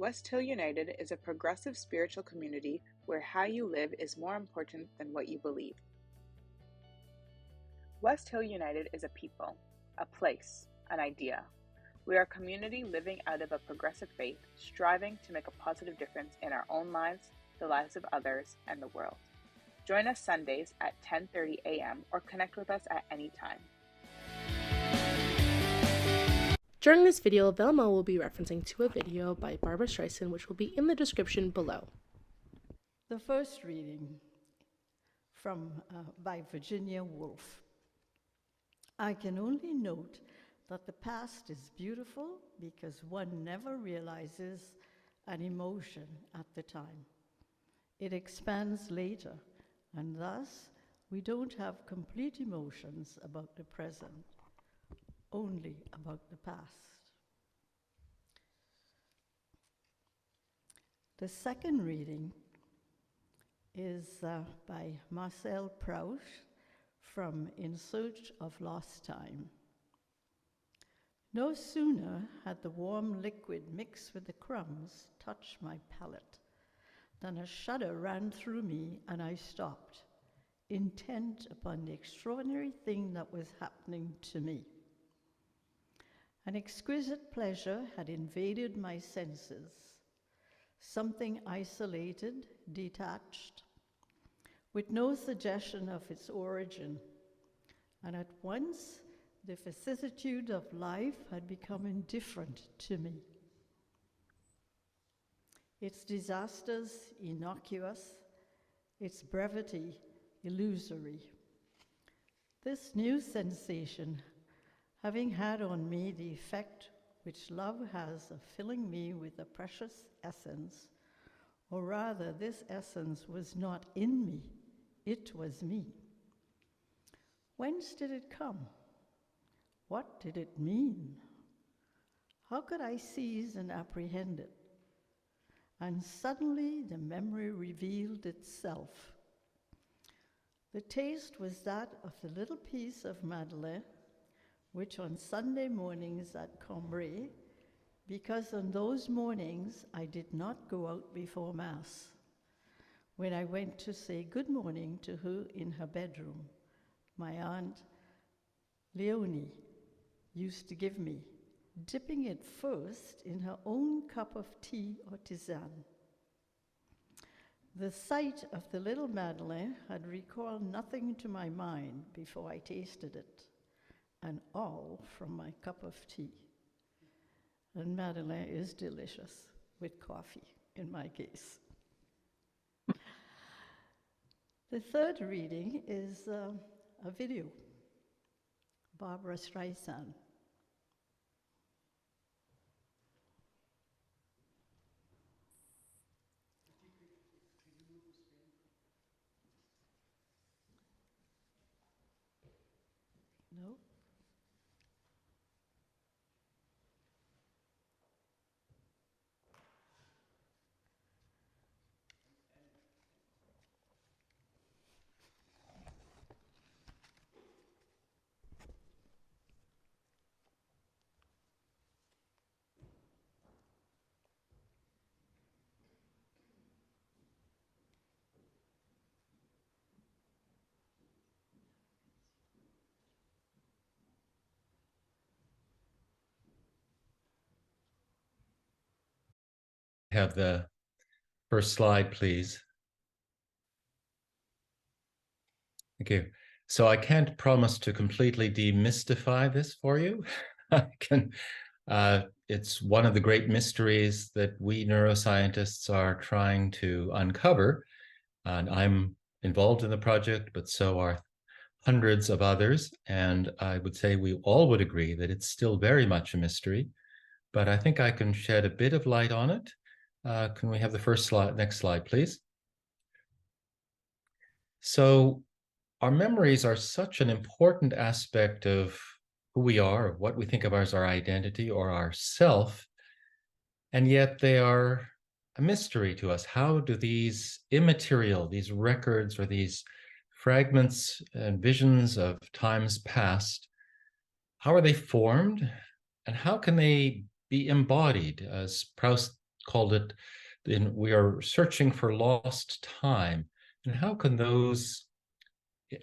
West Hill United is a progressive spiritual community where how you live is more important than what you believe. West Hill United is a people, a place, an idea. We are a community living out of a progressive faith, striving to make a positive difference in our own lives, the lives of others, and the world. Join us Sundays at 10:30 a.m. or connect with us at any time. During this video, Velma will be referencing to a video by Barbara Streisand, which will be in the description below. The first reading by Virginia Woolf. I can only note that the past is beautiful because one never realizes an emotion at the time. It expands later, and thus we don't have complete emotions about the present, only about the past. The second reading is by Marcel Proust from In Search of Lost Time. No sooner had the warm liquid mixed with the crumbs touched my palate than a shudder ran through me and I stopped, intent upon the extraordinary thing that was happening to me. An exquisite pleasure had invaded my senses, something isolated, detached, with no suggestion of its origin, and at once the vicissitudes of life had become indifferent to me. Its disasters innocuous, its brevity illusory. This new sensation, having had on me the effect which love has of filling me with a precious essence, or rather this essence was not in me, it was me. Whence did it come? What did it mean? How could I seize and apprehend it? And suddenly the memory revealed itself. The taste was that of the little piece of madeleine, which on Sunday mornings at Combray, because on those mornings I did not go out before Mass, when I went to say good morning to her in her bedroom, my aunt Léonie used to give me, dipping it first in her own cup of tea or tisane. The sight of the little madeleine had recalled nothing to my mind before I tasted it, and all from my cup of tea. And madeleine is delicious with coffee, in my case. The third reading is a video, Barbara Streisand. No? Have the first slide, please. Thank you. So I can't promise to completely demystify this for you. I can. It's one of the great mysteries that we neuroscientists are trying to uncover, and I'm involved in the project, but so are hundreds of others. And I would say we all would agree that it's still very much a mystery, but I think I can shed a bit of light on it. Can we have the first slide, next slide, please? So our memories are such an important aspect of who we are, of what we think of as our identity or our self, and yet they are a mystery to us. How do these immaterial, these records or these fragments and visions of times past, how are they formed, and how can they be embodied, as Proust called it, we are searching for lost time. And how can those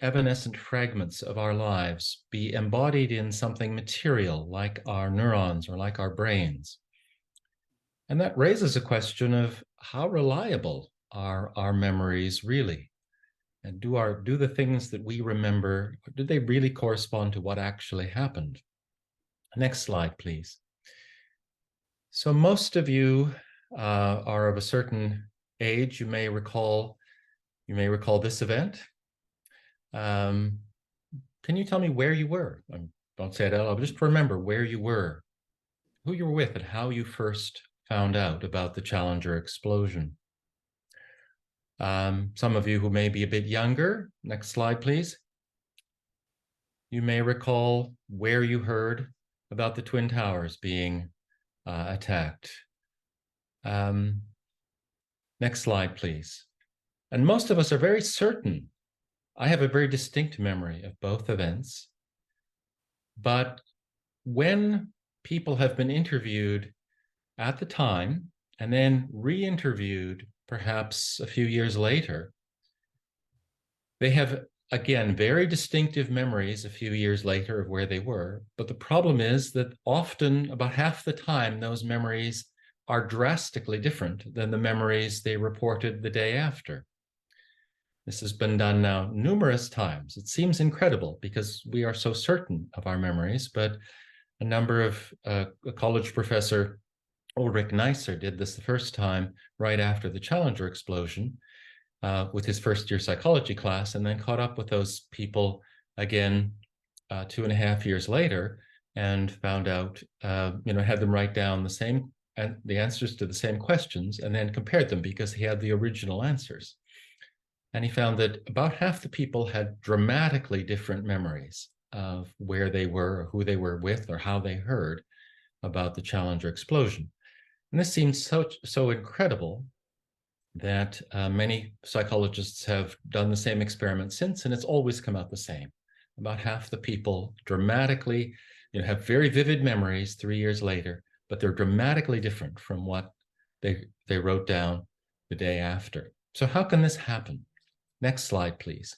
evanescent fragments of our lives be embodied in something material like our neurons or like our brains? And that raises a question of how reliable are our memories really? And do the things that we remember, do they really correspond to what actually happened? Next slide, please. So most of you are of a certain age. You may recall this event. Can you tell me where you were? Don't say it out loud, but just remember where you were, who you were with, and how you first found out about the Challenger explosion. Some of you who may be a bit younger, next slide, please. You may recall where you heard about the Twin Towers being attacked. Next slide, please. And most of us are very certain. I have a very distinct memory of both events. But when people have been interviewed at the time and then re-interviewed perhaps a few years later, they have, again, very distinctive memories a few years later of where they were. But the problem is that often, about half the time, those memories are drastically different than the memories they reported the day after. This has been done now numerous times. It seems incredible because we are so certain of our memories, but a number of a college professor, Ulrich Neisser, did this the first time right after the Challenger explosion with his first-year psychology class, and then caught up with those people again 2.5 years later and found out, had them write down the answers to the same questions and then compared them because he had the original answers. And he found that about half the people had dramatically different memories of where they were or who they were with or how they heard about the Challenger explosion. And this seems so incredible that many psychologists have done the same experiment since, and it's always come out the same. About half the people dramatically, have very vivid memories 3 years later, but they're dramatically different from what they wrote down the day after. So how can this happen? Next slide, please.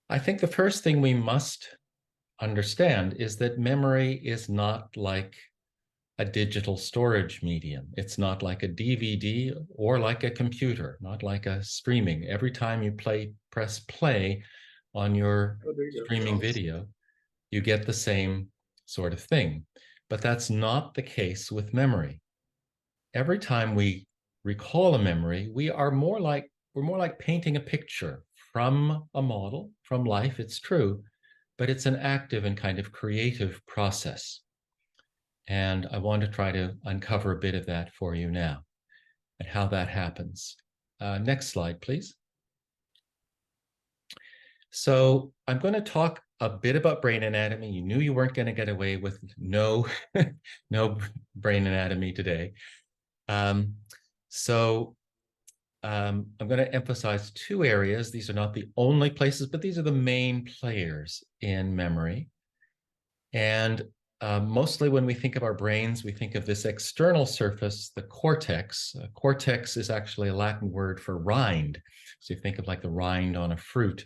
I think the first thing we must understand is that memory is not like a digital storage medium. It's not like a DVD or like a computer, not like a streaming. Every time you press play on your streaming video, you get the same sort of thing. But that's not the case with memory. Every time we recall a memory, we're more like painting a picture from a model, from life, it's true, but it's an active and kind of creative process. And I want to try to uncover a bit of that for you now and how that happens. Next slide, please. So I'm going to talk a bit about brain anatomy. You knew you weren't going to get away with no brain anatomy today. I'm going to emphasize two areas. These are not the only places, but these are the main players in memory. And mostly when we think of our brains, we think of this external surface, the cortex. Cortex is actually a Latin word for rind. So you think of like the rind on a fruit.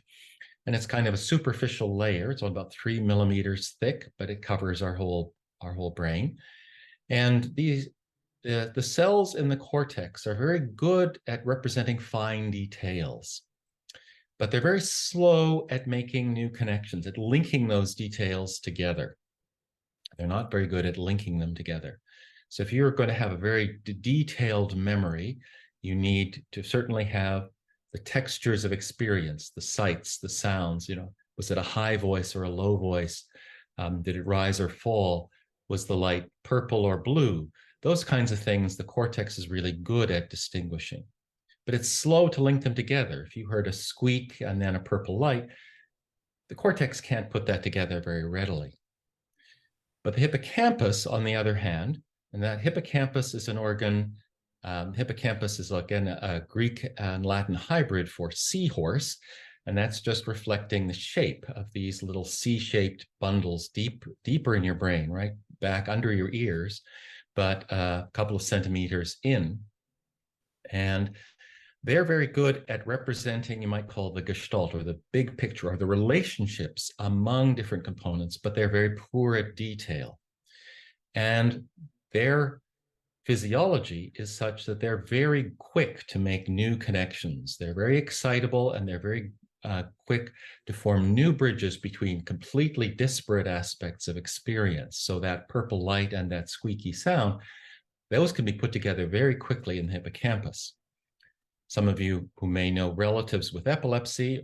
And it's kind of a superficial layer. It's only about 3 millimeters thick, but it covers our whole brain. And the cells in the cortex are very good at representing fine details, but they're very slow at making new connections, at linking those details together. They're not very good at linking them together. So if you're going to have a very detailed memory, you need to certainly have the textures of experience, the sights, the sounds. Was it a high voice or a low voice? Did it rise or fall? Was the light purple or blue? Those kinds of things, the cortex is really good at distinguishing, but it's slow to link them together. If you heard a squeak and then a purple light, the cortex can't put that together very readily. But the hippocampus, on the other hand, and that hippocampus is an organ, hippocampus is again a Greek and Latin hybrid for seahorse, and that's just reflecting the shape of these little C-shaped bundles deeper in your brain, right back under your ears. but a couple of centimeters in. And they're very good at representing, you might call the gestalt, or the big picture, or the relationships among different components, but they're very poor at detail. And their physiology is such that they're very quick to make new connections. They're very excitable, and they're very quick to form new bridges between completely disparate aspects of experience. So that purple light and that squeaky sound, those can be put together very quickly in the hippocampus. Some of you who may know relatives with epilepsy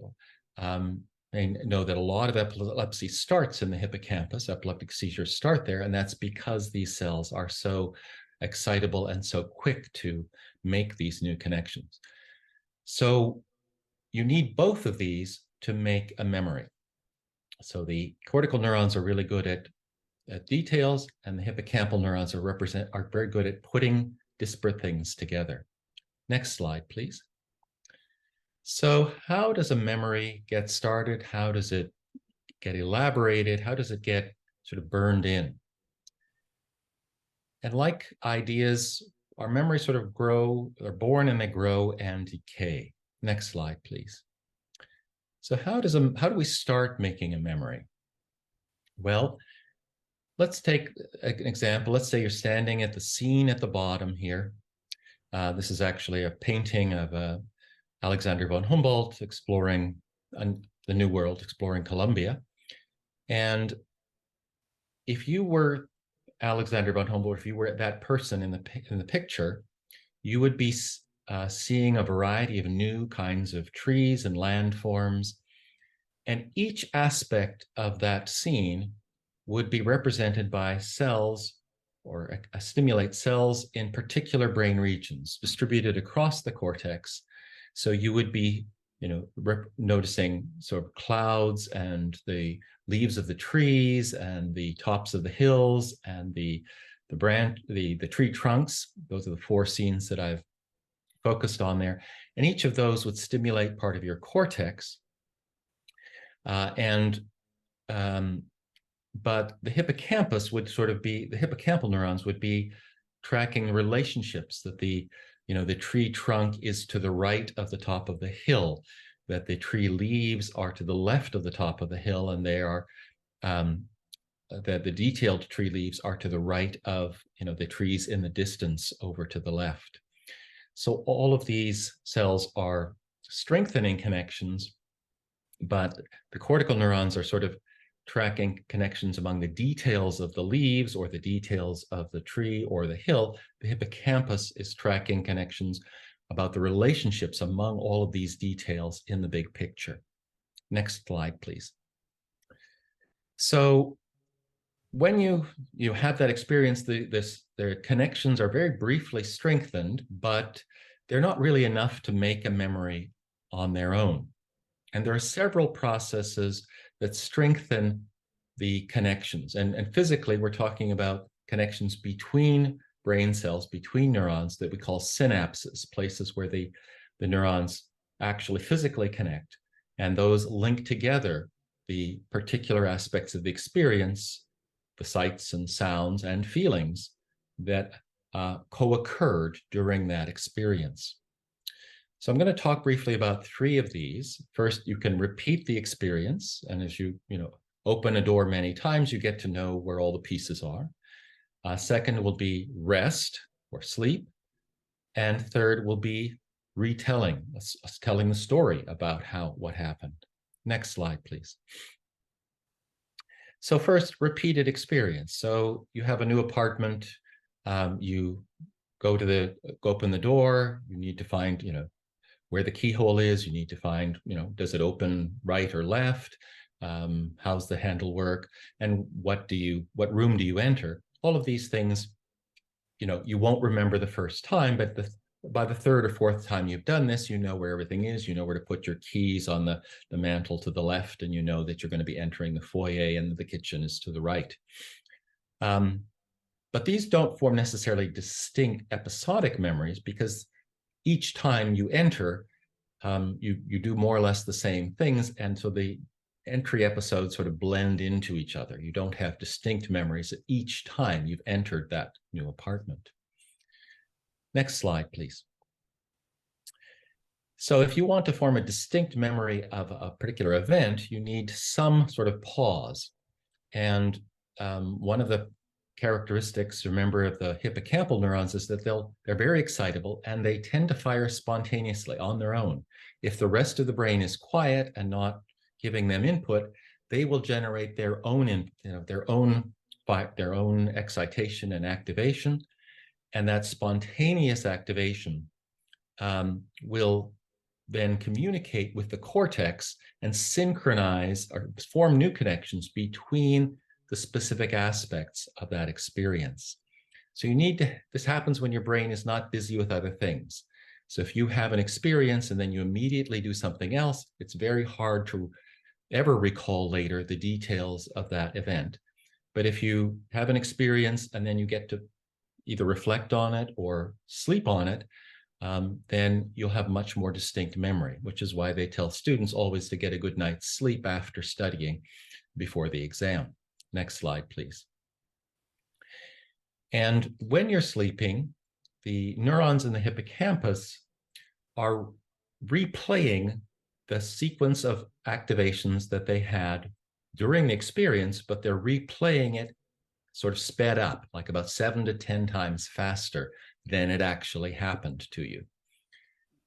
may know that a lot of epilepsy starts in the hippocampus. Epileptic seizures start there, and that's because these cells are so excitable and so quick to make these new connections. So you need both of these to make a memory. So the cortical neurons are really good at details, and the hippocampal neurons are very good at putting disparate things together. Next slide, please. So how does a memory get started? How does it get elaborated? How does it get sort of burned in? And like ideas, our memories sort of grow, they're born and they grow and decay. Next slide, please. So how do we start making a memory? Well, let's take an example. Let's say you're standing at the scene at the bottom here. This is actually a painting of Alexander von Humboldt exploring the New World, exploring Colombia. And if you were Alexander von Humboldt, if you were that person in the picture, you would be seeing a variety of new kinds of trees and landforms. And each aspect of that scene would be represented by cells, or stimulate cells in particular brain regions distributed across the cortex. So you would be, noticing sort of clouds and the leaves of the trees and the tops of the hills and the tree trunks. Those are the 4 scenes that I've focused on there. And each of those would stimulate part of your cortex. But the hippocampus would sort of be, the hippocampal neurons would be tracking relationships, that the tree trunk is to the right of the top of the hill, that the tree leaves are to the left of the top of the hill, and they are, that the detailed tree leaves are to the right of, the trees in the distance over to the left. So all of these cells are strengthening connections, but the cortical neurons are sort of tracking connections among the details of the leaves or the details of the tree or the hill. The hippocampus is tracking connections about the relationships among all of these details in the big picture. Next slide, please. So when you have that experience, their connections are very briefly strengthened, but they're not really enough to make a memory on their own. And there are several processes that strengthen the connections. And physically, we're talking about connections between brain cells, between neurons, that we call synapses, places where the neurons actually physically connect. And those link together the particular aspects of the experience, the sights and sounds and feelings that co-occurred during that experience. So I'm going to talk briefly about 3 of these. First, you can repeat the experience, and as you open a door many times, you get to know where all the pieces are. Second will be rest or sleep, and third will be retelling, us telling the story about what happened. Next slide, please. So first, repeated experience. So you have a new apartment, you go open the door, you need to find, where the keyhole is, you need to find, does it open right or left? How's the handle work? And what room do you enter? All of these things, you won't remember the first time, but by the 3rd or 4th time you've done this, you know where everything is, you know where to put your keys on the mantle to the left, and you know that you're going to be entering the foyer and the kitchen is to the right. But these don't form necessarily distinct episodic memories, because each time you enter, you do more or less the same things, and so the entry episodes sort of blend into each other. You don't have distinct memories at each time you've entered that new apartment. Next slide, please. So if you want to form a distinct memory of a particular event, you need some sort of pause. And one of the characteristics, remember, of the hippocampal neurons is that they're very excitable and they tend to fire spontaneously on their own. If the rest of the brain is quiet and not giving them input, they will generate their own, their own excitation and activation, and that spontaneous activation will then communicate with the cortex and synchronize or form new connections between the specific aspects of that experience. So you need to, this happens when your brain is not busy with other things. So if you have an experience and then you immediately do something else, it's very hard to ever recall later the details of that event. But if you have an experience and then you get to either reflect on it or sleep on it, then you'll have much more distinct memory, which is why they tell students always to get a good night's sleep after studying before the exam. Next slide, please. And when you're sleeping, the neurons in the hippocampus are replaying the sequence of activations that they had during the experience, but they're replaying it sort of sped up, like about 7 to 10 times faster than it actually happened to you.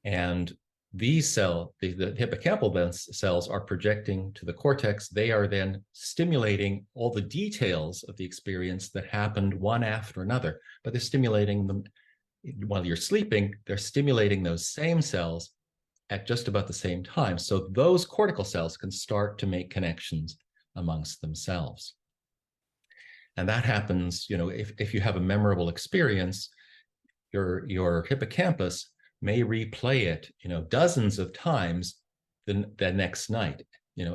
And these the hippocampal cells are projecting to the cortex. They are then stimulating all the details of the experience that happened one after another, but they're stimulating them while you're sleeping. They're stimulating those same cells at just about the same time. So those cortical cells can start to make connections amongst themselves. And that happens, if you have a memorable experience, your hippocampus may replay it, dozens of times the next night.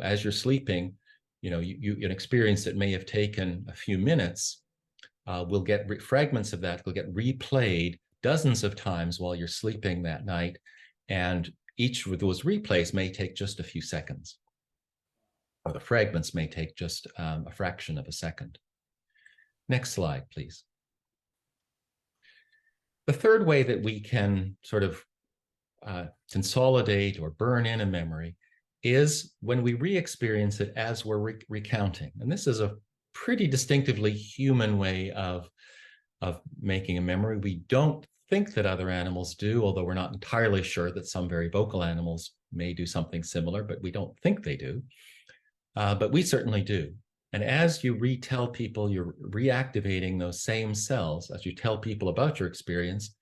As you're sleeping, an experience that may have taken a few minutes will get fragments of that will get replayed dozens of times while you're sleeping that night. And each of those replays may take just a few seconds, or the fragments may take just a fraction of a second. Next slide, please. The third way that we can sort of consolidate or burn in a memory is when we re-experience it as we're recounting. And this is a pretty distinctively human way of making a memory. We don't think that other animals do, although we're not entirely sure that some very vocal animals may do something similar, but we don't think they do. But we certainly do. And as you retell people, you're reactivating those same cells as you tell people about your experience.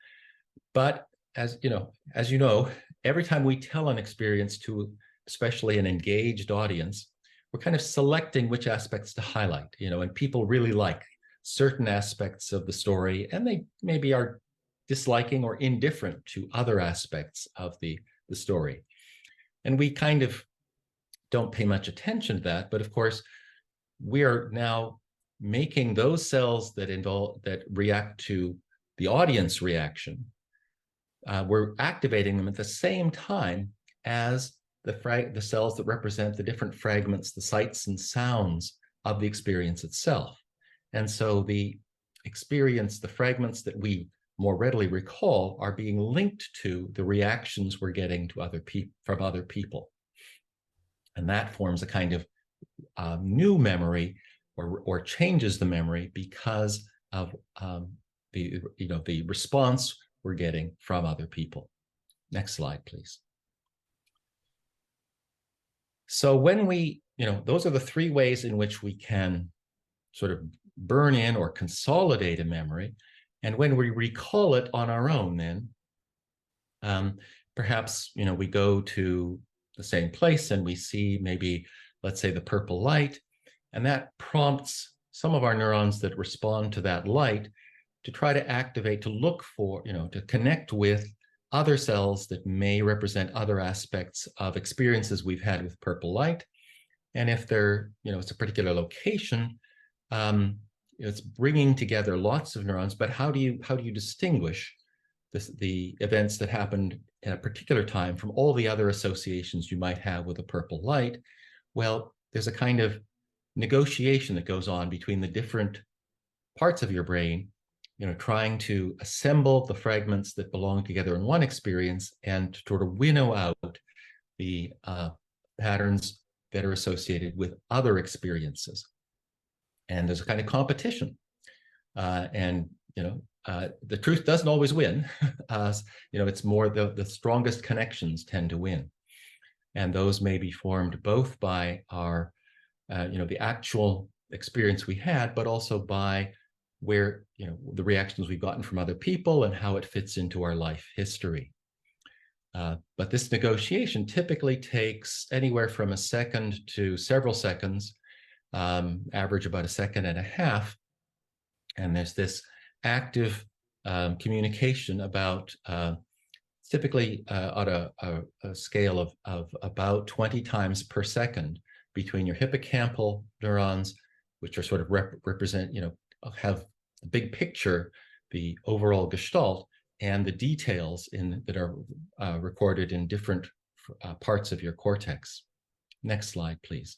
But as you know, every time we tell an experience to especially an engaged audience, we're kind of selecting which aspects to highlight, and people really like certain aspects of the story, and they maybe are disliking or indifferent to other aspects of the story. And we kind of don't pay much attention to that, but of course, we are now making those cells that react to the audience reaction. We're activating them at the same time as the cells that represent the different fragments, the sights and sounds of the experience itself. And so the experience, the fragments that we more readily recall, are being linked to the reactions we're getting to from other people. And that forms a kind of new memory, or changes the memory because of the response we're getting from other people. Next slide, please. So when those are the three ways in which we can sort of burn in or consolidate a memory. And when we recall it on our own, then perhaps we go to the same place and we see maybe, let's say, the purple light, and that prompts some of our neurons that respond to that light to try to activate, to look for, to connect with other cells that may represent other aspects of experiences we've had with purple light. And if they're, it's a particular location, it's bringing together lots of neurons. But how do you distinguish the events that happened at a particular time from all the other associations you might have with a purple light? Well, there's a kind of negotiation that goes on between the different parts of your brain, trying to assemble the fragments that belong together in one experience and sort of winnow out the patterns that are associated with other experiences. And there's a kind of competition. And the truth doesn't always win. It's more the strongest connections tend to win. And those may be formed both by our, the actual experience we had, but also by where, the reactions we've gotten from other people and how it fits into our life history. But this negotiation typically takes anywhere from a second to several seconds, average about a second and a half. And there's this active communication about typically on a scale of about 20 times per second between your hippocampal neurons, which are sort of represent, have the big picture, the overall gestalt, and the details that are recorded in different parts of your cortex. Next slide, please.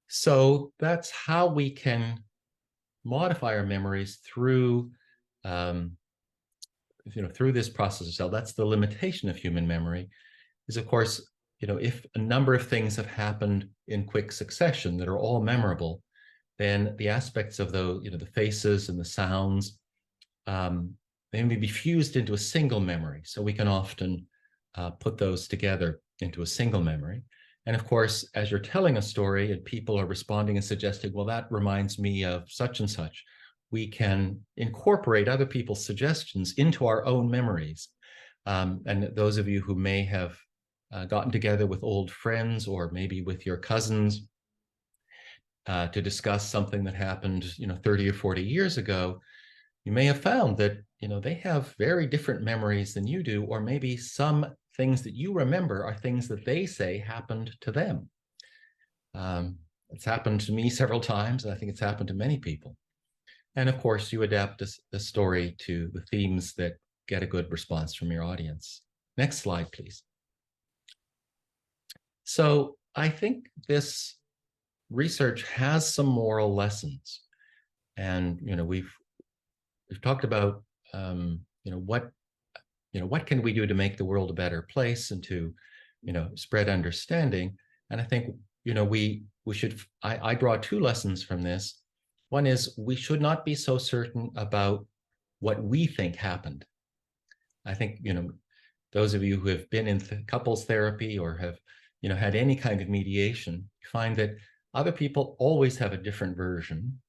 So that's how we can modify our memories through, through this process of cell. That's the limitation of human memory, is of course, if a number of things have happened in quick succession that are all memorable, then the aspects of those, the faces and the sounds, they may be fused into a single memory. So we can often put those together into a single memory. And of course, as you're telling a story and people are responding and suggesting, well, that reminds me of such and such, we can incorporate other people's suggestions into our own memories. And those of you who may have gotten together with old friends or maybe with your cousins to discuss something that happened, 30 or 40 years ago, you may have found that, they have very different memories than you do, or maybe some things that you remember are things that they say happened to them. It's happened to me several times, and I think it's happened to many people. And of course, you adapt the story to the themes that get a good response from your audience. Next slide, please. So I think this research has some moral lessons. And, we've talked about, what can we do to make the world a better place and to, spread understanding. And I think, we should, I draw two lessons from this. One is we should not be so certain about what we think happened. I think, those of you who have been in couples therapy or have, had any kind of mediation, find that other people always have a different version.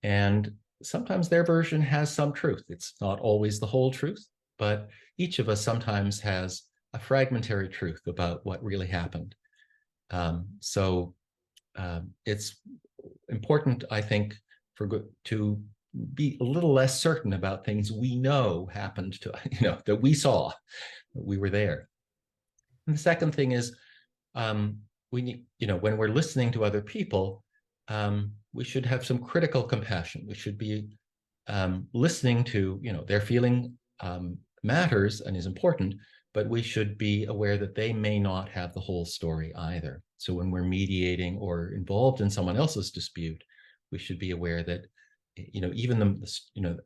And sometimes their version has some truth. It's not always the whole truth, but each of us sometimes has a fragmentary truth about what really happened. So it's important, I think, to be a little less certain about things we know happened to, that we saw, that we were there. And the second thing is, we need, when we're listening to other people, we should have some critical compassion. We should be listening to, their feeling matters and is important, but we should be aware that they may not have the whole story either. So when we're mediating or involved in someone else's dispute, we should be aware that, even the,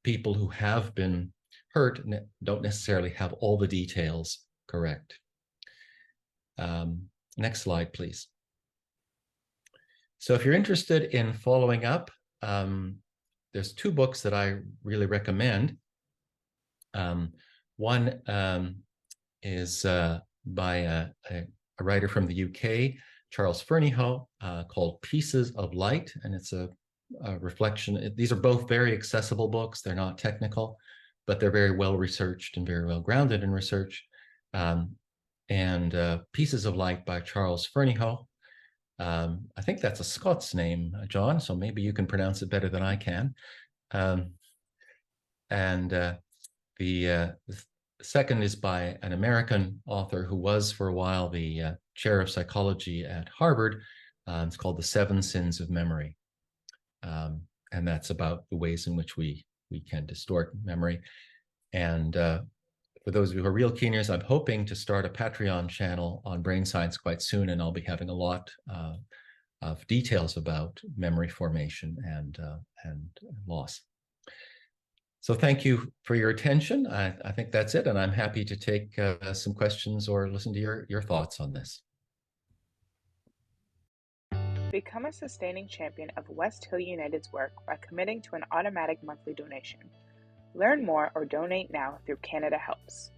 people who have been hurt don't necessarily have all the details correct. Next slide, please. So if you're interested in following up, there's two books that I really recommend. One is by a writer from the UK, Charles Fernyhough, called Pieces of Light, and it's a reflection. These are both very accessible books. They're not technical, but they're very well researched and very well grounded in research. And Pieces of Light by Charles Fernyhough. I think that's a Scots name, John, so maybe you can pronounce it better than I can. The second is by an American author who was for a while the chair of psychology at Harvard. It's called The Seven Sins of Memory. And that's about the ways in which we can distort memory. And For those of you who are real keeners, I'm hoping to start a Patreon channel on brain science quite soon, and I'll be having a lot of details about memory formation and loss. So thank you for your attention. I think that's it, and I'm happy to take some questions or listen to your thoughts on this. Become a sustaining champion of West Hill United's work by committing to an automatic monthly donation. Learn more or donate now through Canada Helps.